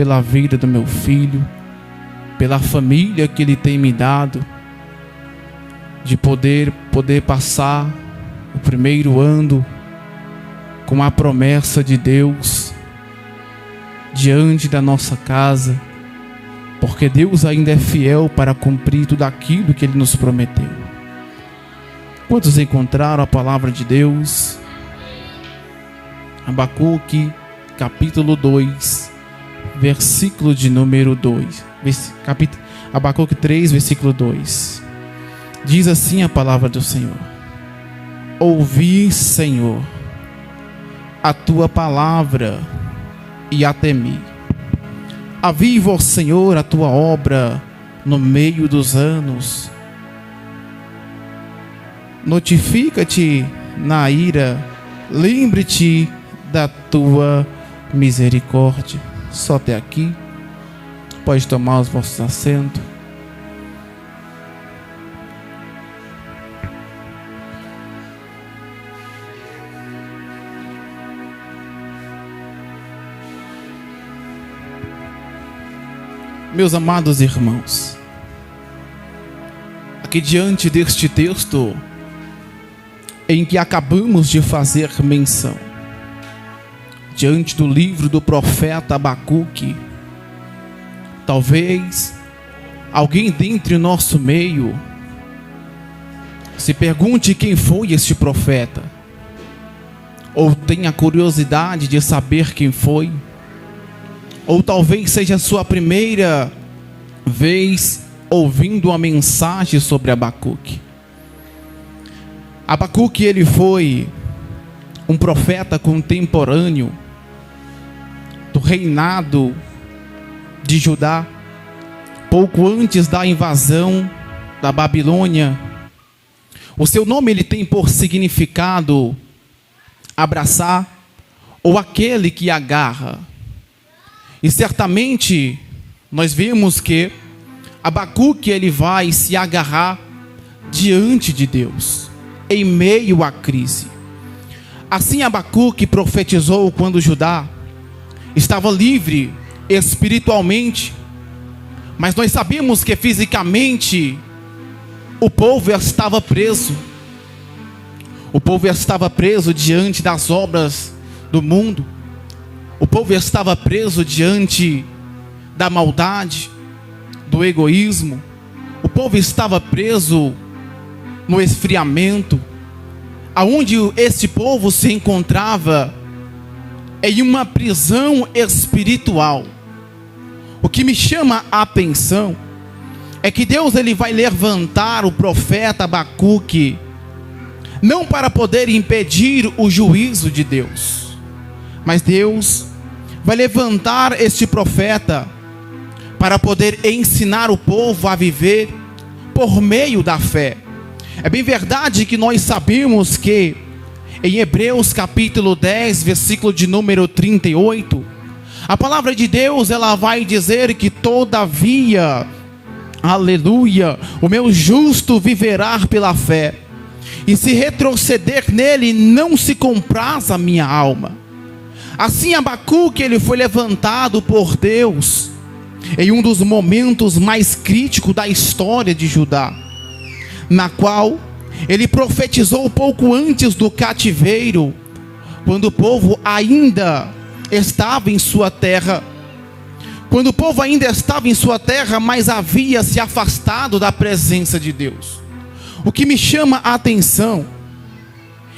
pela vida do meu filho, pela família que Ele tem me dado, de poder passar o primeiro ano com a promessa de Deus diante da nossa casa, porque Deus ainda é fiel para cumprir tudo aquilo que Ele nos prometeu. Quantos encontraram a palavra de Deus? Abacuque, capítulo 2, versículo de número 2. Abacuque 3, versículo 2. Diz assim a palavra do Senhor: Ouvi, Senhor, a tua palavra e a temi. Aviva, ó Senhor, a tua obra no meio dos anos. Notifica-te na ira, lembre-te da tua misericórdia. Só até aqui. Pode tomar os vossos assentos. Meus amados irmãos, aqui diante deste texto em que acabamos de fazer menção, diante do livro do profeta Abacuque, talvez alguém dentre o nosso meio se pergunte quem foi este profeta, ou tenha curiosidade de saber quem foi, ou talvez seja a sua primeira vez ouvindo uma mensagem sobre Abacuque. Abacuque, ele foi um profeta contemporâneo do reinado de Judá, pouco antes da invasão da Babilônia. O seu nome ele tem por significado abraçar ou aquele que agarra. E certamente nós vemos que Abacuque ele vai se agarrar diante de Deus, em meio à crise. Assim Abacuque profetizou quando Judá estava livre espiritualmente, mas nós sabemos que fisicamente o povo estava preso. O povo estava preso diante das obras do mundo. O povo estava preso diante da maldade, do egoísmo. O povo estava preso no esfriamento, aonde este povo se encontrava em uma prisão espiritual. O que me chama a atenção é que Deus ele vai levantar o profeta Abacuque, não para poder impedir o juízo de Deus, mas Deus vai levantar este profeta para poder ensinar o povo a viver por meio da fé. É bem verdade que nós sabemos que em Hebreus capítulo 10, versículo de número 38, a palavra de Deus ela vai dizer que todavia, aleluia, o meu justo viverá pela fé, e se retroceder nele não se compraz a minha alma. Assim Abacuque ele foi levantado por Deus em um dos momentos mais críticos da história de Judá, na qual ele profetizou pouco antes do cativeiro, quando o povo ainda estava em sua terra. Quando o povo ainda estava em sua terra, mas havia se afastado da presença de Deus. O que me chama a atenção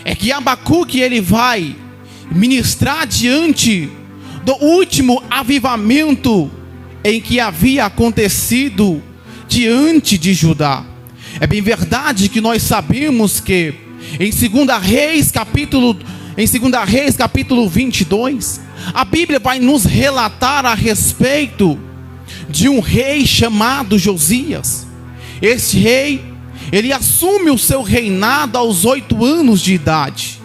é que Abacuque ele vai ministrar diante do último avivamento em que havia acontecido diante de Judá. É bem verdade que nós sabemos que em 2 Reis capítulo 22, a Bíblia vai nos relatar a respeito de um rei chamado Josias. Esse rei, ele assume o seu reinado aos 8 anos de idade.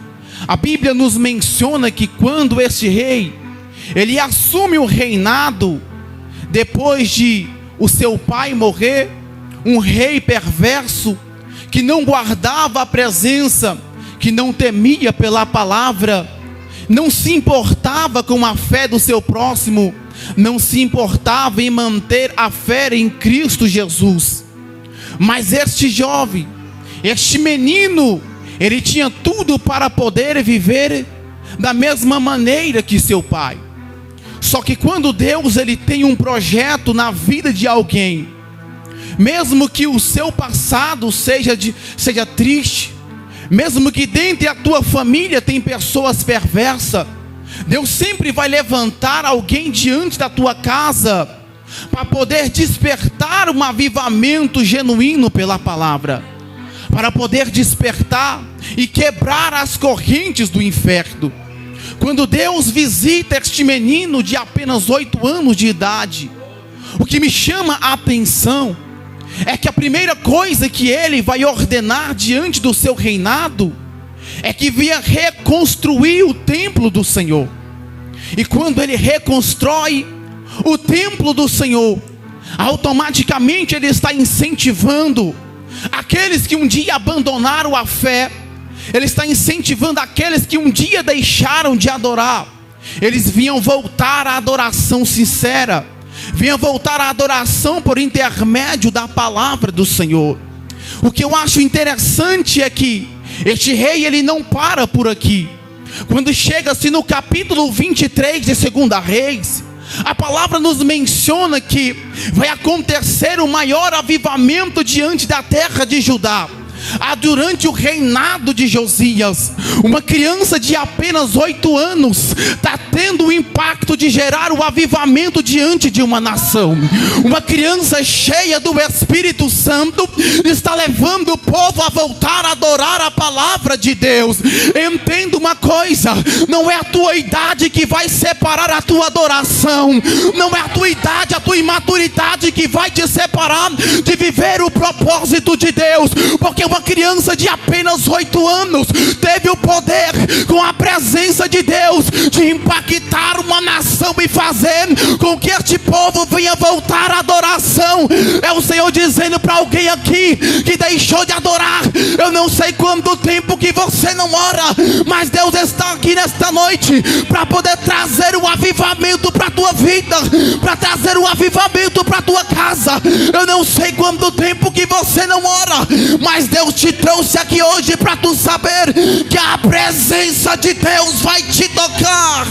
A Bíblia nos menciona que quando este rei, ele assume o reinado, depois de o seu pai morrer, um rei perverso, que não guardava a presença, que não temia pela palavra, não se importava com a fé do seu próximo, não se importava em manter a fé em Cristo Jesus. Mas este jovem, este menino, ele tinha tudo para poder viver da mesma maneira que seu pai. Só que quando Deus ele tem um projeto na vida de alguém, mesmo que o seu passado seja triste, mesmo que dentro da tua família tem pessoas perversas, Deus sempre vai levantar alguém diante da tua casa para poder despertar um avivamento genuíno pela palavra, para poder despertar e quebrar as correntes do inferno. Quando Deus visita este menino de apenas 8 anos de idade, o que me chama a atenção é que a primeira coisa que ele vai ordenar diante do seu reinado é que venha reconstruir o templo do Senhor. E quando ele reconstrói o templo do Senhor, automaticamente ele está incentivando aqueles que um dia abandonaram a fé. Ele está incentivando aqueles que um dia deixaram de adorar. Eles vinham voltar à adoração sincera, vinham voltar à adoração por intermédio da palavra do Senhor. O que eu acho interessante é que este rei ele não para por aqui. Quando chega-se no capítulo 23 de 2 Reis, a palavra nos menciona que vai acontecer o maior avivamento diante da terra de Judá. Durante o reinado de Josias, uma criança de apenas 8 anos está tendo o impacto de gerar o avivamento diante de uma nação. Uma criança cheia do Espírito Santo está levando o povo a voltar a adorar a palavra de Deus. Entenda uma coisa: não é a tua idade que vai separar a tua adoração, não é a tua idade, a tua imaturidade que vai te separar de viver o propósito de Deus, porque uma criança de apenas 8 anos teve o poder, com a presença de Deus, de impactar uma nação e fazer com que este povo venha voltar à adoração. É o Senhor dizendo para alguém aqui que deixou de adorar: eu não sei quanto tempo que você não ora, mas Deus está aqui nesta noite para poder trazer um avivamento para a tua vida, para trazer um avivamento para a tua casa. Eu não sei quanto tempo que você não ora, mas Deus te trouxe aqui hoje para tu saber que a presença de Deus vai te tocar.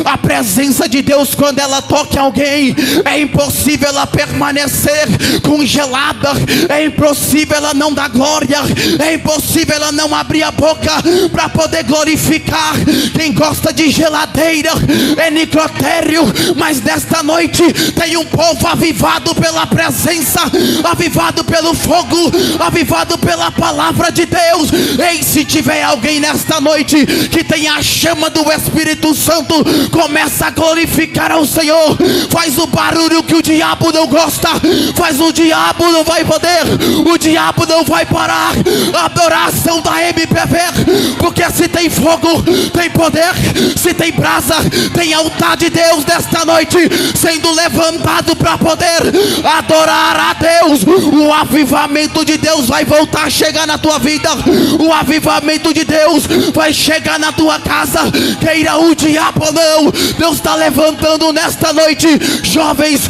A presença de Deus, quando ela toca alguém, é impossível ela permanecer congelada, é impossível ela não dar glória, é impossível ela não abrir a boca para poder glorificar. Quem gosta de geladeira é necrotério, mas nesta noite tem um povo avivado pela presença, avivado pelo fogo, avivado pela palavra de Deus. Ei, se tiver alguém nesta noite que tem a chama do Espírito Santo, começa a glorificar ao Senhor. Faz o barulho que o diabo não gosta, faz, o diabo não vai poder, o diabo não vai parar a adoração da MPV, porque se tem fogo, tem poder, se tem brasa, tem altar de Deus nesta noite sendo levantado para poder adorar a Deus. O avivamento de Deus vai voltar a chegar na tua vida, o avivamento de Deus vai chegar na tua casa, queira o diabo ou não. Deus está levantando nesta noite jovens,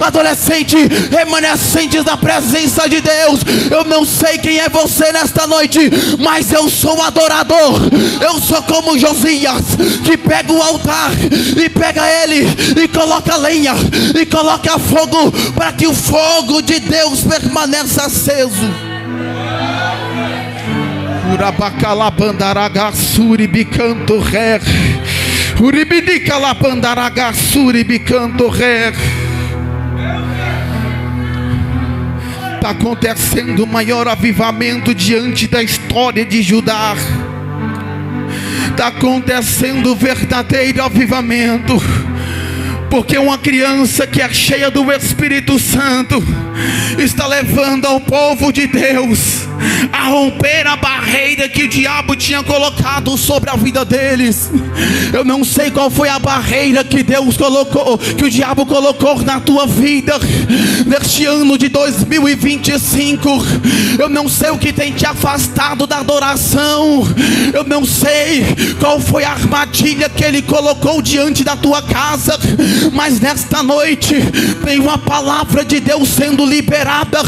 adolescentes, remanescentes da presença de Deus. Eu não sei quem é você nesta noite, mas eu sou adorador. Eu sou como Josias, que pega o altar e pega ele e coloca lenha e coloca fogo, para que o fogo de Deus permaneça aceso. Está acontecendo o maior avivamento diante da história de Judá. Está acontecendo o verdadeiro avivamento, porque uma criança que é cheia do Espírito Santo está levando ao povo de Deus a romper a barreira que o diabo tinha colocado colocado sobre a vida deles. Eu não sei qual foi a barreira que Deus colocou, que o diabo colocou na tua vida neste ano de 2025. Eu não sei o que tem te afastado da adoração. Eu não sei qual foi a armadilha que ele colocou diante da tua casa, mas nesta noite tem uma palavra de Deus sendo liberada,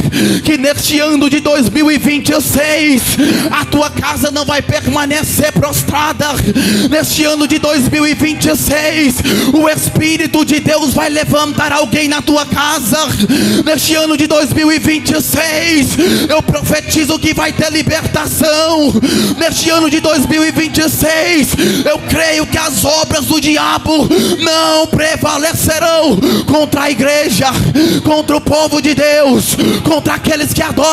que neste ano de 2026 a tua casa não vai permanecer prostrada. Neste ano de 2026 o Espírito de Deus vai levantar alguém na tua casa. Neste ano de 2026 eu profetizo que vai ter libertação. Neste ano de 2026 eu creio que as obras do diabo não prevalecerão contra a igreja, contra o povo de Deus, contra aqueles que adoram,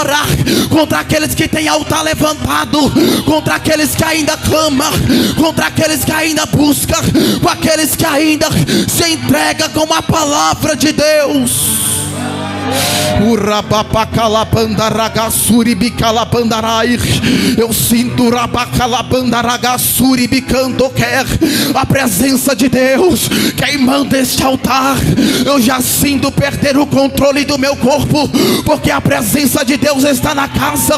contra aqueles que têm altar levantado, contra aqueles que ainda clamam, contra aqueles que ainda buscam, com aqueles que ainda se entregam com a palavra de Deus. Eu sinto a presença de Deus queimando este altar. Eu já sinto perder o controle do meu corpo, porque a presença de Deus está na casa,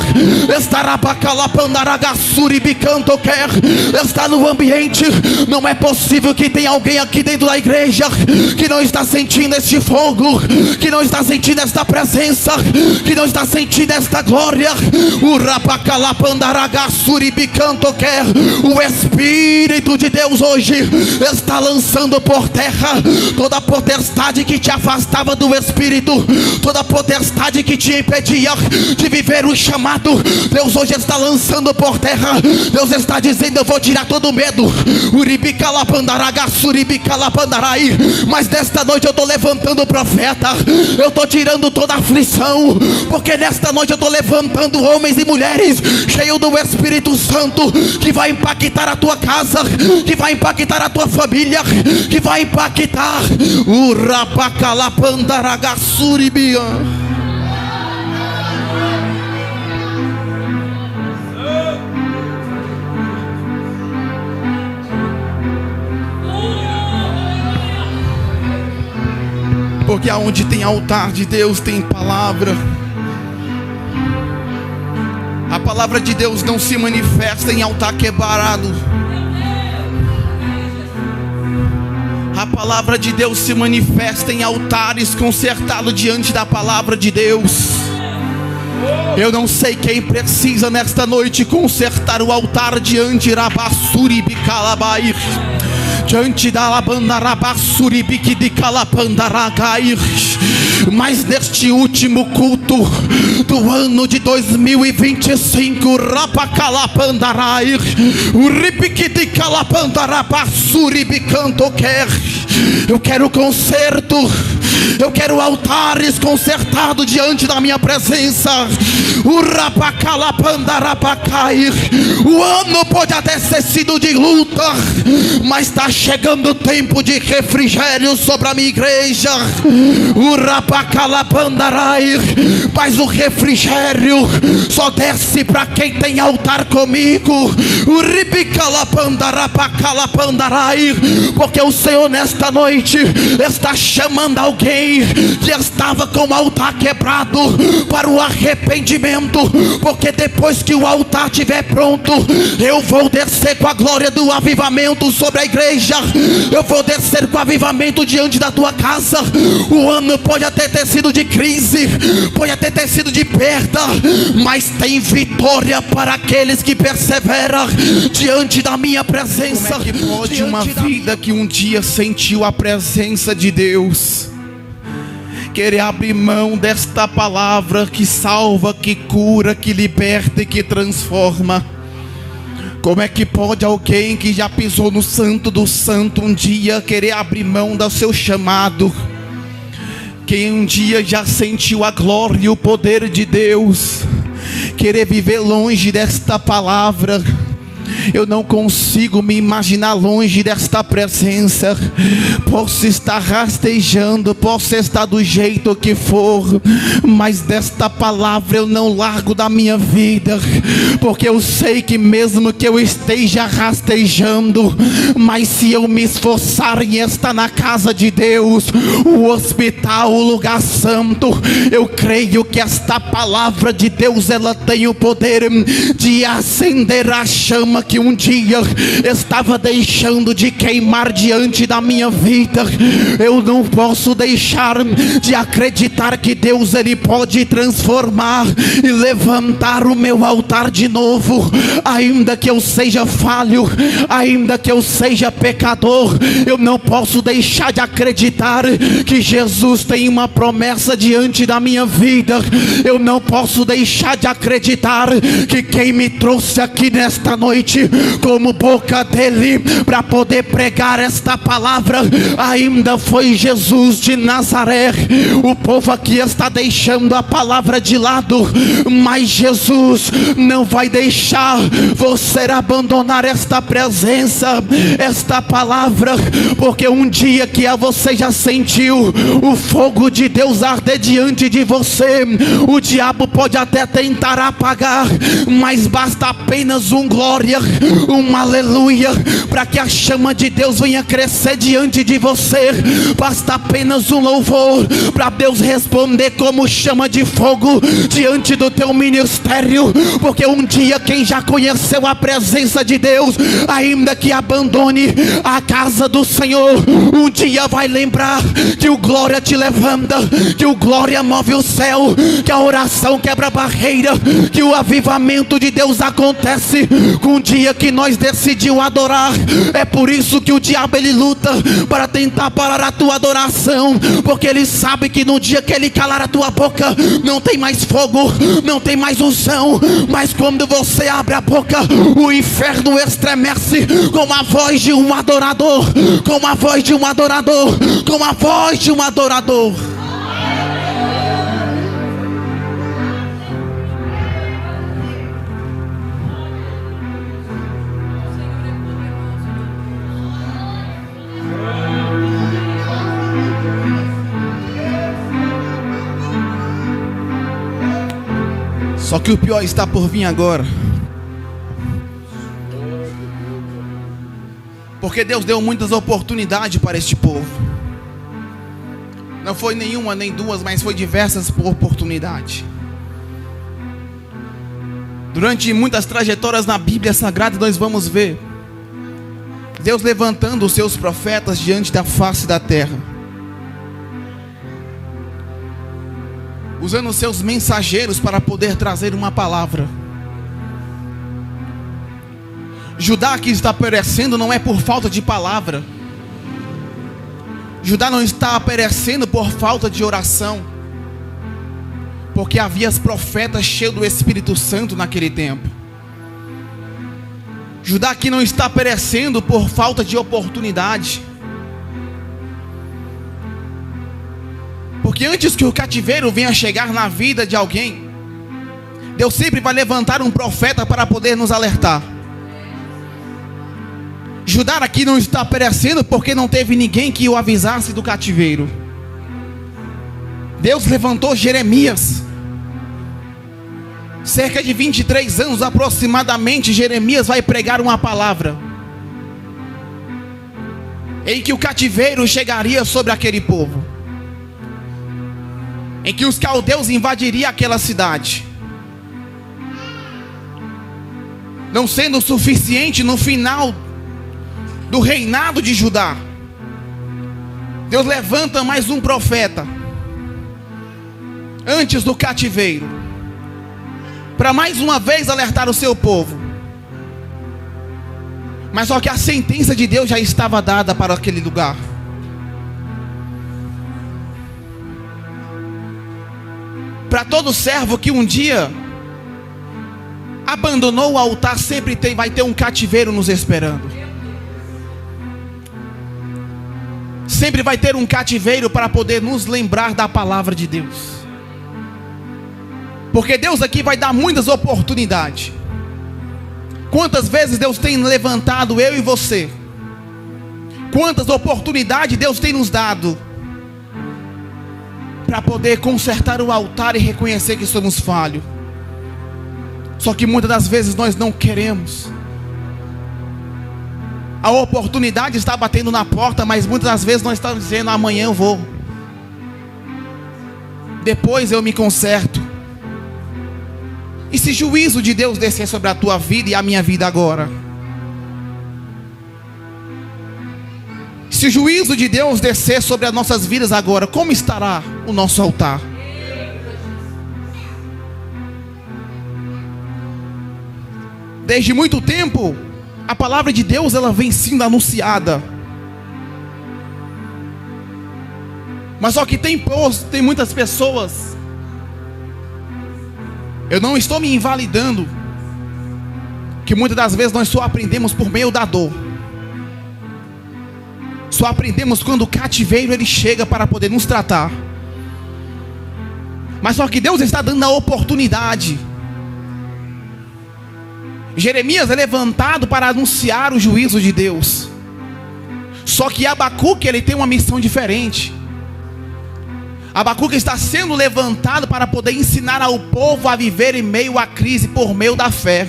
está no ambiente. Não é possível que tenha alguém aqui dentro da igreja que não está sentindo este fogo, que não está sentindo esta presença, que não está sentindo esta glória. O Espírito de Deus hoje está lançando por terra toda potestade que te afastava do Espírito, toda potestade que te impedia de viver o chamado. Deus hoje está lançando por terra. Deus está dizendo: eu vou tirar todo o medo. Mas nesta noite eu estou levantando o profeta, eu estou tirando toda a aflição, porque nesta noite eu estou levantando homens e mulheres cheios do Espírito Santo, que vai impactar a tua casa, que vai impactar a tua família, que vai impactar o Rabacalapandaragasuribia. Porque aonde tem altar de Deus tem palavra. A palavra de Deus não se manifesta em altar quebrado. A palavra de Deus se manifesta em altares consertados diante da palavra de Deus. Eu não sei quem precisa nesta noite consertar o altar diante Rabassuri-bicalabair, diante da Labandarabasuribique de Calapandaragai. Mas neste último culto do ano de 2025, Rapacalapandarai, o Ripique de Calapandarabassuribicantoquer, eu quero conserto, eu quero altares consertados diante da minha presença. O Rapacalapandarabacai. O ano pode até ter sido de luta, mas está chegando o tempo de refrigério sobre a minha igreja. O Rapacalapandarai. Mas o refrigério só desce para quem tem altar comigo. O Ripicalapandarabacalapandarai. Porque o Senhor nesta noite está chamando alguém que estava com o altar quebrado para o arrependimento. Porque depois que o altar estiver pronto, eu vou descer com a glória do avivamento sobre a igreja. Eu vou descer com avivamento diante da tua casa. O ano pode até ter sido de crise, pode até ter sido de perda, mas tem vitória para aqueles que perseveram diante da minha presença. Como é que pode uma vida que um dia sentiu a presença de Deus querer abrir mão desta palavra que salva, que cura, que liberta e que transforma? Como é que pode alguém que já pisou no santo do santo um dia querer abrir mão do seu chamado? Quem um dia já sentiu a glória e o poder de Deus, querer viver longe desta palavra? Eu não consigo me imaginar longe desta presença. Posso estar rastejando, posso estar do jeito que for, mas desta palavra eu não largo da minha vida, porque eu sei que mesmo que eu esteja rastejando, mas se eu me esforçar em estar na casa de Deus, o hospital, o lugar santo, eu creio que esta palavra de Deus, ela tem o poder de acender a chama que um dia estava deixando de queimar diante da minha vida. Eu não posso deixar de acreditar que Deus, ele pode transformar e levantar o meu altar de novo. Ainda que eu seja falho, ainda que eu seja pecador, eu não posso deixar de acreditar que Jesus tem uma promessa diante da minha vida. Eu não posso deixar de acreditar que quem me trouxe aqui nesta noite como boca dele para poder pregar esta palavra ainda foi Jesus de Nazaré. O povo aqui está deixando a palavra de lado, mas Jesus não vai deixar você abandonar esta presença, esta palavra, porque um dia que você já sentiu o fogo de Deus arder diante de você, o diabo pode até tentar apagar, mas basta apenas um glória, um aleluia, para que a chama de Deus venha crescer diante de você. Basta apenas um louvor para Deus responder como chama de fogo diante do teu ministério, porque um dia quem já conheceu a presença de Deus, ainda que abandone a casa do Senhor, um dia vai lembrar que o glória te levanta, que o glória move o céu, que a oração quebra a barreira, que o avivamento de Deus acontece com o dia que nós decidimos adorar. É por isso que o diabo ele luta para tentar parar a tua adoração, porque ele sabe que no dia que ele calar a tua boca, não tem mais fogo, não tem mais unção, mas quando você abre a boca, o inferno estremece com a voz de um adorador, com a voz de um adorador, com a voz de um adorador. Só que o pior está por vir agora. Porque Deus deu muitas oportunidades para este povo. Não foi nenhuma nem duas, mas foi diversas oportunidades. Durante muitas trajetórias na Bíblia Sagrada, nós vamos ver Deus levantando os seus profetas diante da face da terra, usando os seus mensageiros para poder trazer uma palavra. Judá que está perecendo não é por falta de palavra. Judá não está perecendo por falta de oração, porque havia profetas cheios do Espírito Santo naquele tempo. Judá que não está perecendo por falta de oportunidade, porque antes que o cativeiro venha chegar na vida de alguém, Deus sempre vai levantar um profeta para poder nos alertar. Judá aqui não está perecendo porque não teve ninguém que o avisasse do cativeiro. Deus levantou Jeremias. Cerca de 23 anos aproximadamente, Jeremias vai pregar uma palavra em que o cativeiro chegaria sobre aquele povo, em que os caldeus invadiriam aquela cidade. Não sendo suficiente, no final do reinado de Judá, Deus levanta mais um profeta antes do cativeiro, para mais uma vez alertar o seu povo. Mas só que a sentença de Deus já estava dada para aquele lugar. Para todo servo que um dia abandonou o altar, sempre vai ter um cativeiro nos esperando. Sempre vai ter um cativeiro para poder nos lembrar da palavra de Deus. Porque Deus aqui vai dar muitas oportunidades. Quantas vezes Deus tem levantado eu e você? Quantas oportunidades Deus tem nos dado para poder consertar o altar e reconhecer que somos falhos? Só que muitas das vezes nós não queremos. A oportunidade está batendo na porta, mas muitas das vezes nós estamos dizendo: amanhã eu vou, depois eu me conserto. E se juízo de Deus descer sobre a tua vida e a minha vida agora? Se o juízo de Deus descer sobre as nossas vidas agora, como estará o nosso altar? Desde muito tempo, a palavra de Deus ela vem sendo anunciada. Mas só que tem muitas pessoas. Eu não estou me invalidando, que muitas das vezes nós só aprendemos por meio da dor. Só aprendemos quando o cativeiro ele chega para poder nos tratar. Mas só que Deus está dando a oportunidade. Jeremias é levantado para anunciar o juízo de Deus. Só que Abacuque ele tem uma missão diferente. Abacuque está sendo levantado para poder ensinar ao povo a viver em meio à crise por meio da fé.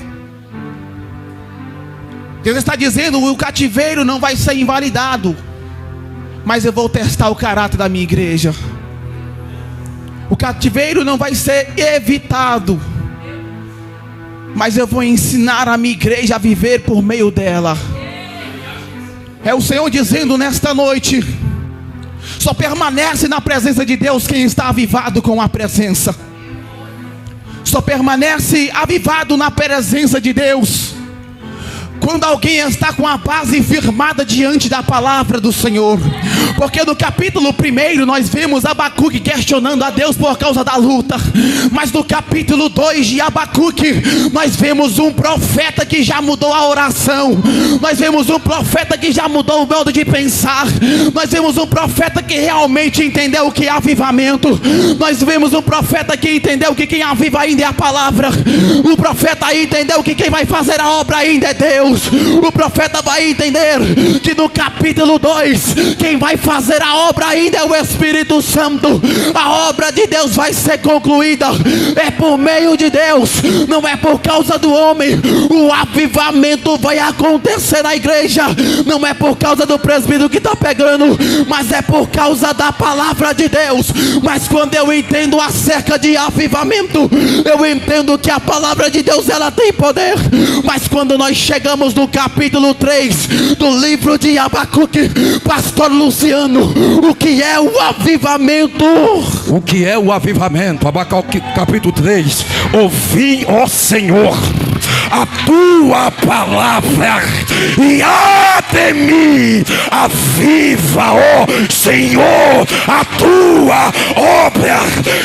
Deus está dizendo: o cativeiro não vai ser invalidado, mas eu vou testar o caráter da minha igreja. O cativeiro não vai ser evitado, mas eu vou ensinar a minha igreja a viver por meio dela. É o Senhor dizendo nesta noite: só permanece na presença de Deus quem está avivado com a presença. Só permanece avivado na presença de Deus quando alguém está com a base firmada diante da palavra do Senhor. Porque no capítulo 1 nós vemos Abacuque questionando a Deus por causa da luta. Mas no capítulo 2 de Abacuque nós vemos um profeta que já mudou a oração. Nós vemos um profeta que já mudou o modo de pensar. Nós vemos um profeta que realmente entendeu o que é avivamento. Nós vemos um profeta que entendeu que quem aviva ainda é a palavra. O profeta aí entendeu que quem vai fazer a obra ainda é Deus. O profeta vai entender que no capítulo 2 quem vai fazer a obra ainda é o Espírito Santo. A obra de Deus vai ser concluída é por meio de Deus, não é por causa do homem. O avivamento vai acontecer na igreja, não é por causa do presbítero que está pegando, mas é por causa da palavra de Deus. Mas quando eu entendo acerca de avivamento, eu entendo que a palavra de Deus ela tem poder. Mas quando nós chegamos no capítulo 3 do livro de Abacuque, pastor Luciano, o que é o avivamento? O que é o avivamento? Abacuque capítulo 3. Ouvi, ó Senhor, a tua palavra e até mim aviva, ó Senhor, a tua obra.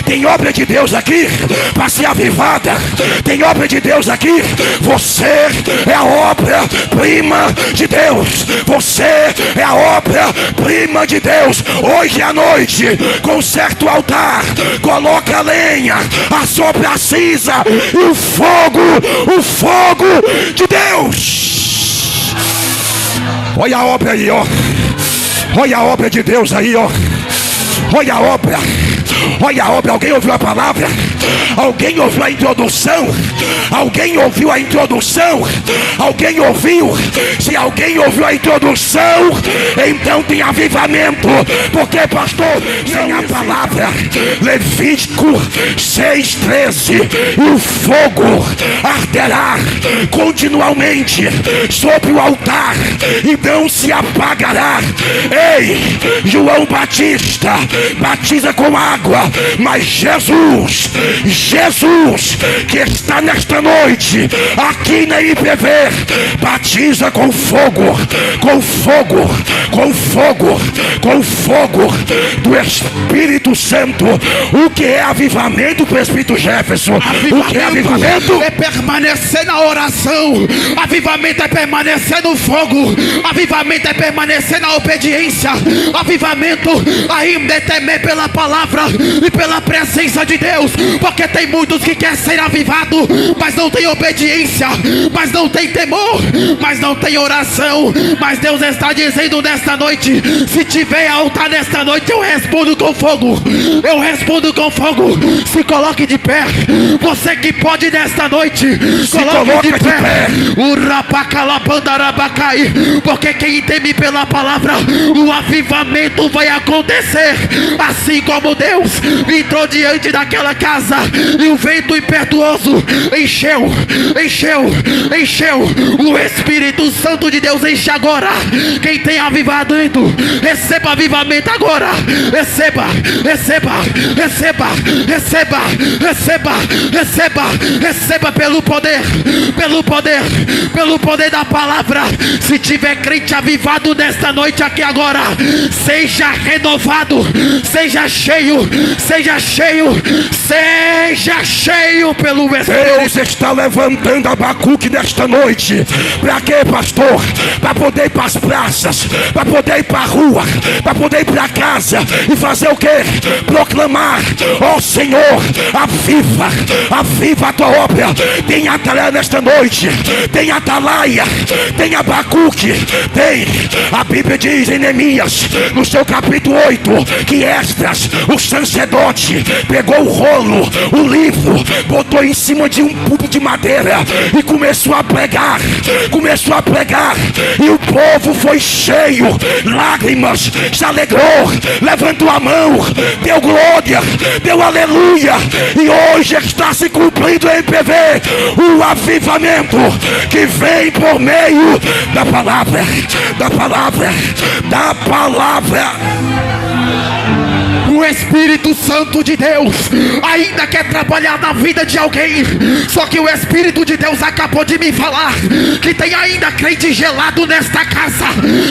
Tem obra de Deus aqui para ser avivada. Tem obra de Deus aqui. Você é a obra-prima de Deus. Você é a obra-prima de Deus. Hoje à noite, conserta o altar, coloca a lenha, assopra a cinza e o fogo de Deus. Olha a obra aí, ó. Olha a obra de Deus aí, ó. Olha a obra. Olha a obra. Alguém ouviu a palavra? Alguém ouviu a introdução? Alguém ouviu a introdução? Alguém ouviu? Se alguém ouviu a introdução, então tem avivamento. Porque, pastor, sem a palavra, Levítico 6:13, e o fogo arderá continuamente sobre o altar e não se apagará. Ei, João Batista batiza com água, mas Jesus que está nesta noite aqui na IPV batiza com fogo do Espírito Santo. O que é avivamento, presbítero Jefferson? O que é avivamento? É permanecer na oração. Avivamento é permanecer no fogo. Avivamento é permanecer na obediência. Avivamento ainda é temer pela palavra e pela presença de Deus. Porque tem muitos que querem ser avivados, mas não tem obediência, mas não tem temor, mas não tem oração. Mas Deus está dizendo nesta noite: se tiver altar nesta noite, eu respondo com fogo. Eu respondo com fogo. Se coloque de pé. Você que pode nesta noite, se coloque de pé. Porque quem teme pela palavra, o avivamento vai acontecer. Assim como Deus entrou diante daquela casa e o vento impetuoso encheu. O Espírito Santo de Deus enche agora. Quem tem avivamento, receba avivamento agora. Receba pelo poder da palavra. Se tiver crente avivado nesta noite aqui agora, seja renovado, seja cheio pelo Espírito. Deus está levantando Abacuque nesta noite. Para quê, pastor? Para poder ir para as praças, para poder ir para a rua, para poder ir para casa e fazer o quê? Proclamar: ó Senhor, aviva a tua obra. Tem atalaia nesta noite, tem atalaia, tem Abacuque, tem. A Bíblia diz em Neemias, no seu capítulo 8, que Esdras, o sacerdote, pegou o rolo, o livro, botou em cima de um púlpito de madeira e começou a pregar, e o povo foi cheio, lágrimas, se alegrou, levantou a mão, deu glória, deu aleluia. E hoje está se cumprindo em PV o avivamento que vem por meio da palavra. O Espírito Santo de Deus ainda quer trabalhar na vida de alguém. Só que o Espírito de Deus acabou de me falar que tem ainda crente gelado nesta casa,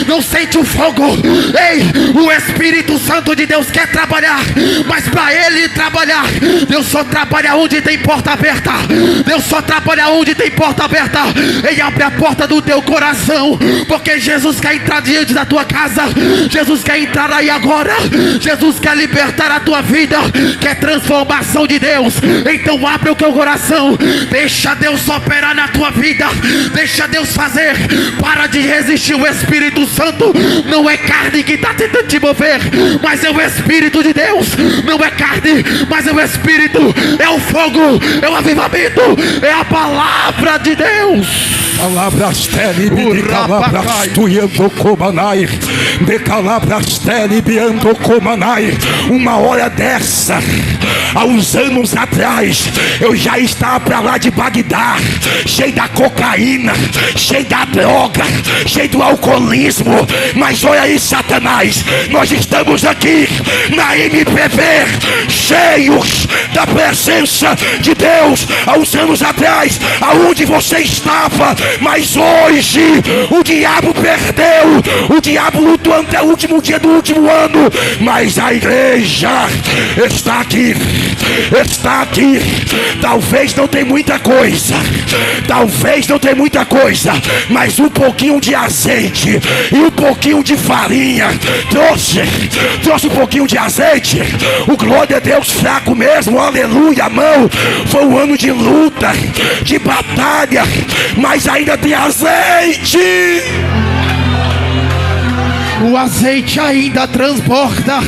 não sente o fogo. Ei, o Espírito Santo de Deus quer trabalhar, mas para ele trabalhar, Deus só trabalha onde tem porta aberta. Ele abre a porta do teu coração, porque Jesus quer entrar diante da tua casa. Jesus quer entrar aí agora. Jesus quer libertar a tua vida, quer transformação de Deus. Então abre o teu coração, deixa Deus operar na tua vida, deixa Deus fazer. Para de resistir. O Espírito Santo não é carne que está tentando te mover, mas é o Espírito de Deus. Não é carne, mas é o Espírito, é o fogo, é o avivamento, é a palavra de Deus. Palavras tele, calabras tuiando comanai, de calabras tele biando comanai. Uma hora dessa, há uns anos atrás, eu já estava para lá de Bagdá, cheio da cocaína, cheio da droga, cheio do alcoolismo. Mas olha aí, Satanás, nós estamos aqui na MPV, cheios da presença de Deus. Há uns anos atrás, aonde você estava? Mas hoje o diabo perdeu, o diabo lutou até o último dia do último ano. Mas a igreja está aqui. Talvez não tenha muita coisa, mas um pouquinho de azeite e um pouquinho de farinha trouxe um pouquinho de azeite. O glória a Deus fraco mesmo, aleluia, mão. Foi um ano de luta, de batalha, mas ainda tem azeite. O azeite ainda transborda.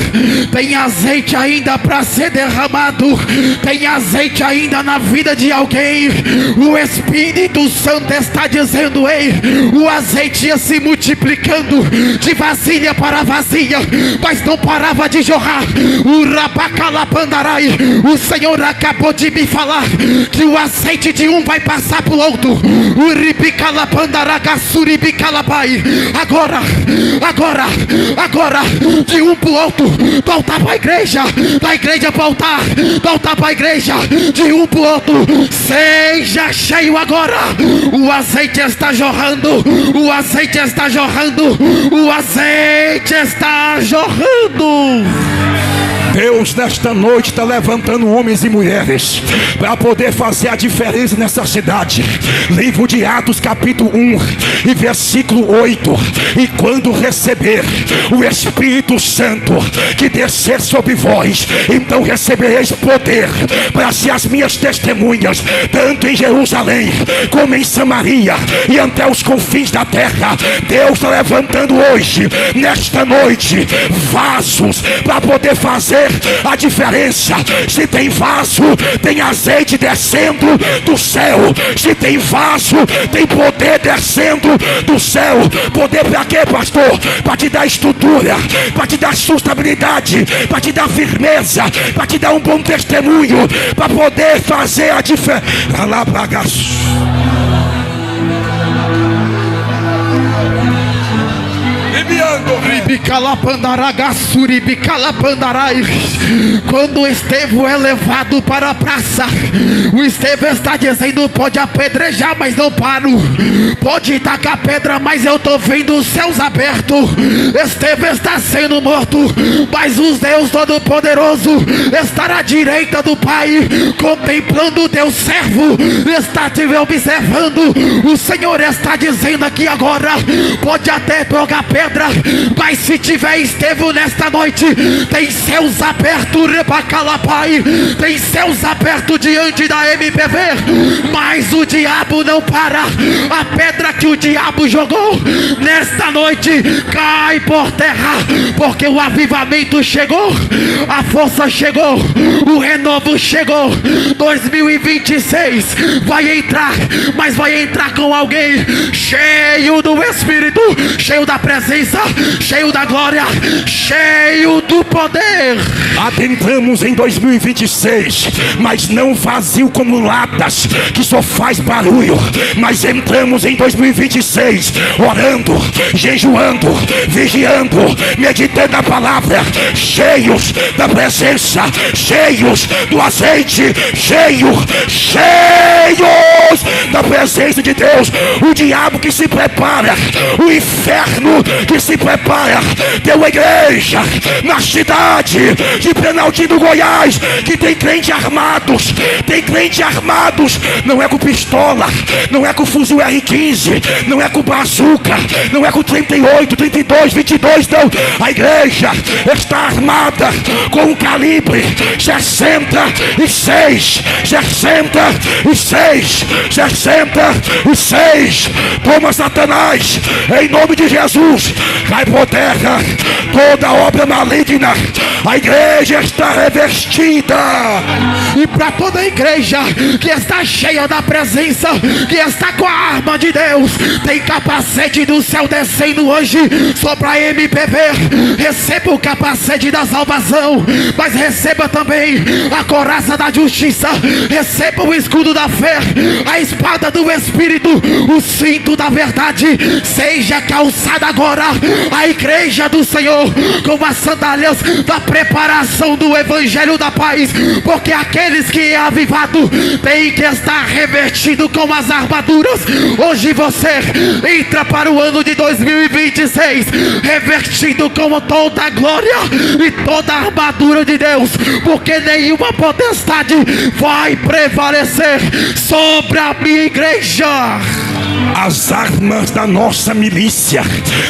Tem azeite ainda para ser derramado. Tem azeite ainda na vida de alguém. O Espírito Santo está dizendo: ei, o azeite ia se multiplicando de vasilha para vasilha, mas não parava de jorrar. O Rabacalapandarai, o Senhor acabou de me falar que o azeite de um vai passar para o outro. O Ribicalapandaragasuribicalapai. Agora, de um para o outro, voltar para a igreja, da igreja para o altar, voltar para a igreja, de um para o outro. Seja cheio agora. O azeite está jorrando, o azeite está jorrando, o azeite está jorrando. Deus nesta noite está levantando homens e mulheres para poder fazer a diferença nessa cidade. Livro de Atos capítulo 1 e versículo 8: e quando receber o Espírito Santo que descer sobre vós, então recebereis poder para ser as minhas testemunhas, tanto em Jerusalém como em Samaria e até os confins da terra. Deus está levantando hoje, nesta noite, vasos para poder fazer a diferença. Se tem vaso, tem azeite descendo do céu. Se tem vaso, tem poder descendo do céu. Poder para quê, pastor? Para te dar estrutura, para te dar sustentabilidade, para te dar firmeza, para te dar um bom testemunho, para poder fazer a diferença. Quando Estevão é levado para a praça, o Estevão está dizendo: pode apedrejar, mas não paro. Pode tacar pedra, mas eu estou vendo os céus abertos. Estevão está sendo morto, mas o Deus Todo-Poderoso está à direita do Pai, contemplando o Deus servo, está te observando. O Senhor está dizendo aqui agora: pode até jogar pedra, mas se tiver Estevão nesta noite, tem céus abertos, Rebacalapai, tem céus abertos diante da MPV. Mas o diabo não para. A pedra que o diabo jogou nesta noite cai por terra, porque o avivamento chegou, a força chegou, o renovo chegou. 2026 vai entrar, mas vai entrar com alguém cheio do Espírito, cheio da presença, cheio da glória, cheio do poder. Adentramos em 2026, mas não vazio como latas que só faz barulho, mas entramos em 2026 orando, jejuando, vigiando, meditando a palavra, cheios da presença, cheios do azeite, cheios da presença de Deus. O diabo que se prepara, o inferno que se prepara. Tem uma igreja na cidade de Planaltino, Goiás, que tem crente armados. Tem crente armados, não é com pistola, não é com fuzil R15, não é com bazuca, não é com 38, 32, 22, não. A igreja está armada com um calibre 66. Toma, Satanás, em nome de Jesus, cai por terra toda obra maligna. A igreja está revestida. E para toda a igreja que está cheia da presença, que está com a arma de Deus, tem capacete do céu descendo hoje sobre a MPV. Receba o capacete da salvação, mas receba também a coraça da justiça. Receba o escudo da fé, a espada do Espírito, o cinto da verdade. Seja calçada agora a igreja do Senhor com as sandálias da preparação do evangelho da paz, porque aqueles que é avivado tem que estar revestido com as armaduras. Hoje você entra para o ano de 2026 revestido com toda a glória e toda a armadura de Deus, porque nenhuma potestade vai prevalecer sobre a minha igreja. As armas da nossa milícia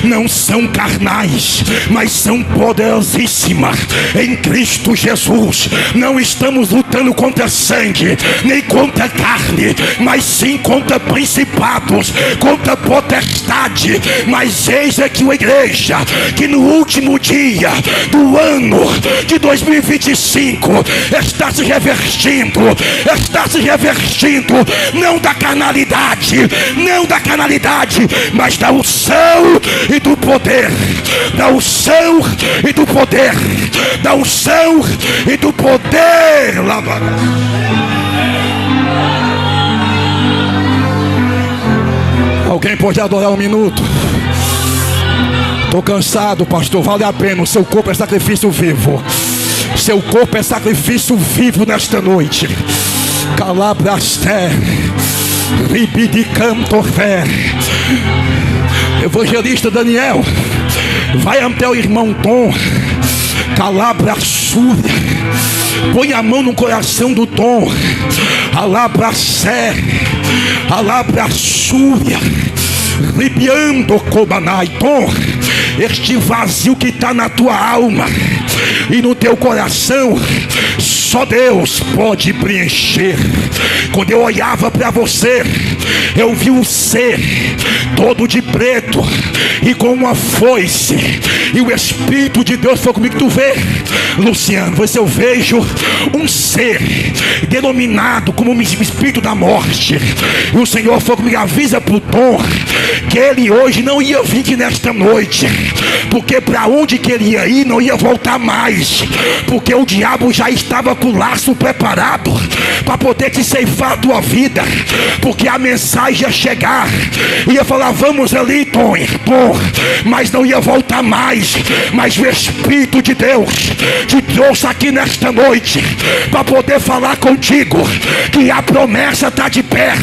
não são carnais, mas são poderosíssimas em Cristo Jesus. Não estamos lutando contra sangue, nem contra carne, mas sim contra principados, contra potestade. Mas eis aqui uma igreja que no último dia do ano de 2025 está se revestindo, não da carnalidade, mas da unção e do poder, da unção e do poder, da unção e do poder. Alguém pode adorar um minuto? Estou cansado, pastor. Vale a pena. O seu corpo é sacrifício vivo. Seu corpo é sacrifício vivo nesta noite. Calabraster, Ribidicantorfer. Evangelista Daniel, vai até o irmão Tom. Calabras Súria. Põe a mão no coração do Tom. Alabracé, Alabrassúria, Ribiando Cobanai. Tom, este vazio que está na tua alma e no teu coração, só Deus pode preencher. Quando eu olhava para você, eu vi um ser todo de preto e com uma foice, e o Espírito de Deus foi comigo. Tu vê, Luciano, eu vejo um ser denominado como o espírito da morte, e o Senhor foi comigo. Avisa para o Tom que ele hoje não ia vir aqui nesta noite, porque para onde que ele ia ir não ia voltar mais, porque o diabo já estava com o laço preparado para poder te ceifar a tua vida, porque a mensagem ia chegar, ia falar: vamos ali, Tom, mas não ia voltar mais. Mas o Espírito de Deus te trouxe aqui nesta noite para poder falar contigo que a promessa está de pé,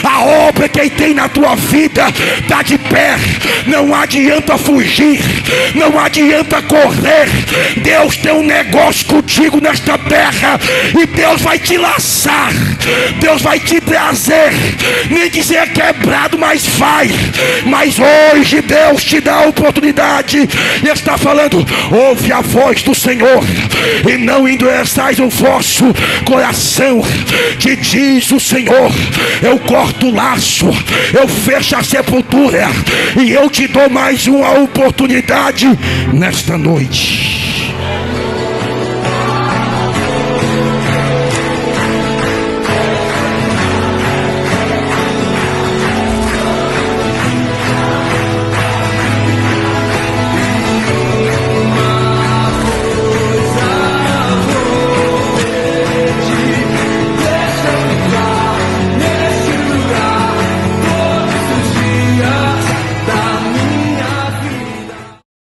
a obra que Ele tem na tua vida está de pé. Não adianta fugir, não adianta correr. Deus tem um negócio contigo nesta terra, e Deus vai te laçar, Deus vai te trazer, nem que seja quebrado, mas vai. Mas hoje Deus te dá a oportunidade e está falando: ouve a voz do Senhor e não endureçais o vosso coração. Te diz o Senhor: eu corto o laço, eu fecho a sepultura, e eu te dou mais uma oportunidade nesta noite.